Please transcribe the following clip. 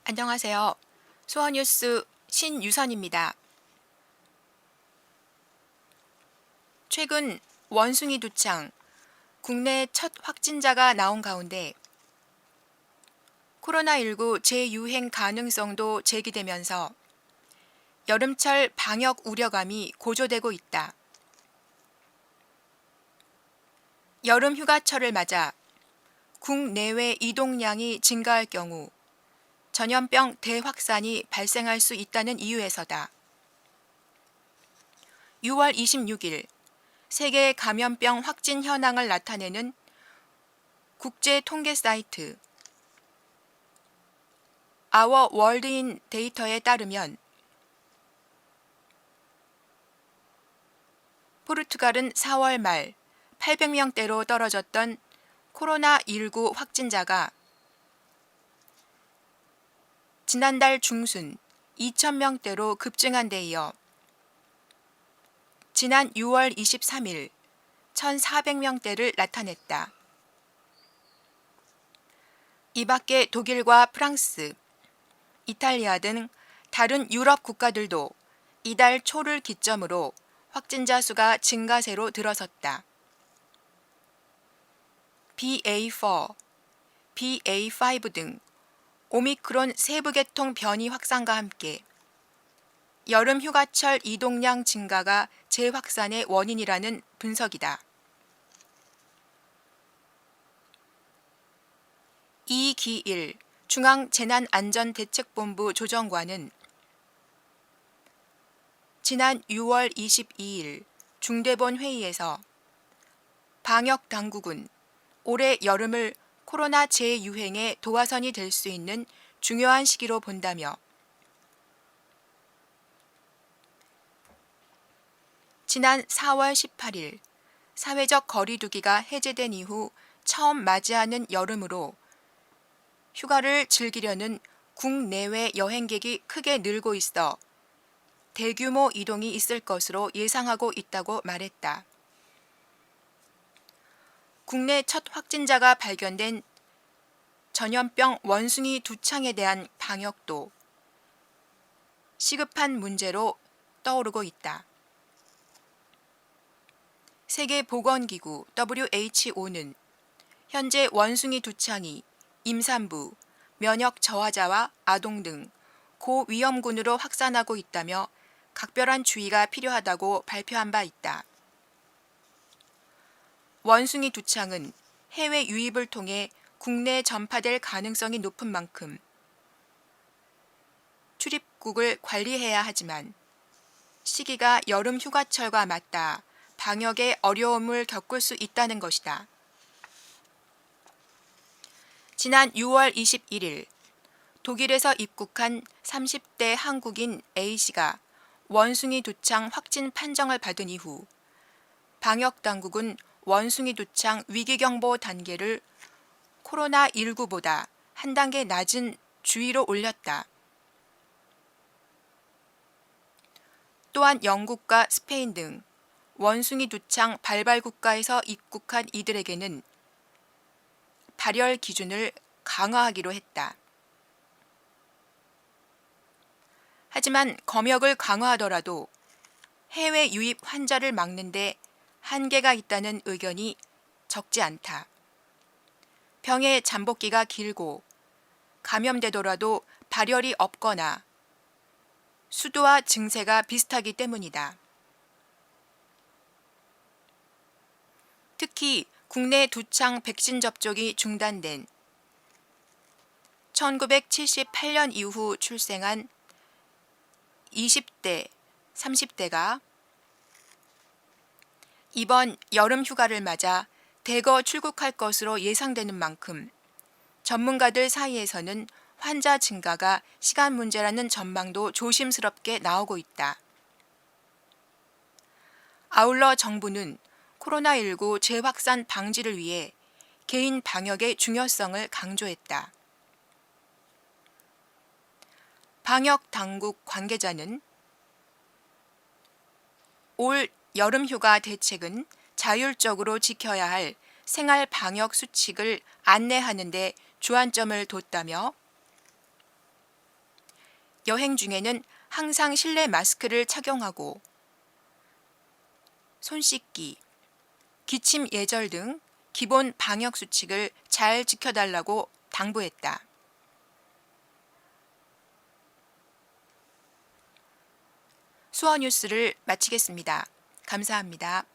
안녕하세요. 소아뉴스 신유선입니다. 최근 원숭이 두창, 국내 첫 확진자가 나온 가운데 코로나19 재유행 가능성도 제기되면서 여름철 방역 우려감이 고조되고 있다. 여름 휴가철을 맞아 국내외 이동량이 증가할 경우 전염병 대확산이 발생할 수 있다는 이유에서다. 6월 26일 세계 감염병 확진 현황을 나타내는 국제 통계 사이트 Our World인 데이터에 따르면 포르투갈은 4월 말 800명대로 떨어졌던 코로나19 확진자가 지난달 중순 2,000명대로 급증한 데 이어 지난 6월 23일 1,400명대를 나타냈다. 이 밖에 독일과 프랑스, 이탈리아 등 다른 유럽 국가들도 이달 초를 기점으로 확진자 수가 증가세로 들어섰다. BA4, BA5 등 오미크론 세부 계통 변이 확산과 함께 여름 휴가철 이동량 증가가 재확산의 원인이라는 분석이다. 이기일 중앙재난안전대책본부 조정관은 지난 6월 22일 중대본 회의에서 방역 당국은 올해 여름을 코로나 재유행의 도화선이 될 수 있는 중요한 시기로 본다며 지난 4월 18일 사회적 거리두기가 해제된 이후 처음 맞이하는 여름으로 휴가를 즐기려는 국내외 여행객이 크게 늘고 있어 대규모 이동이 있을 것으로 예상하고 있다고 말했다. 국내 첫 확진자가 발견된 전염병 원숭이 두창에 대한 방역도 시급한 문제로 떠오르고 있다. 세계보건기구 WHO는 현재 원숭이 두창이 임산부, 면역 저하자와 아동 등 고위험군으로 확산하고 있다며 각별한 주의가 필요하다고 발표한 바 있다. 원숭이 두창은 해외 유입을 통해 국내에 전파될 가능성이 높은 만큼 출입국을 관리해야 하지만 시기가 여름 휴가철과 맞닿아 방역에 어려움을 겪을 수 있다는 것이다. 지난 6월 21일 독일에서 입국한 30대 한국인 A씨가 원숭이 두창 확진 판정을 받은 이후 방역당국은 원숭이 두창 위기경보 단계를 코로나19보다 한 단계 낮은 주의로 올렸다. 또한 영국과 스페인 등 원숭이 두창 발발 국가에서 입국한 이들에게는 발열 기준을 강화하기로 했다. 하지만 검역을 강화하더라도 해외 유입 환자를 막는 데 한계가 있다는 의견이 적지 않다. 병의 잠복기가 길고 감염되더라도 발열이 없거나 수도와 증세가 비슷하기 때문이다. 특히 국내 두창 백신 접종이 중단된 1978년 이후 출생한 20대, 30대가 이번 여름 휴가를 맞아 대거 출국할 것으로 예상되는 만큼 전문가들 사이에서는 환자 증가가 시간 문제라는 전망도 조심스럽게 나오고 있다. 아울러 정부는 코로나19 재확산 방지를 위해 개인 방역의 중요성을 강조했다. 방역 당국 관계자는 올 여름휴가 대책은 자율적으로 지켜야 할 생활 방역 수칙을 안내하는 데 주안점을 뒀다며 여행 중에는 항상 실내 마스크를 착용하고 손 씻기, 기침 예절 등 기본 방역 수칙을 잘 지켜달라고 당부했다. 수어 뉴스를 마치겠습니다. 감사합니다.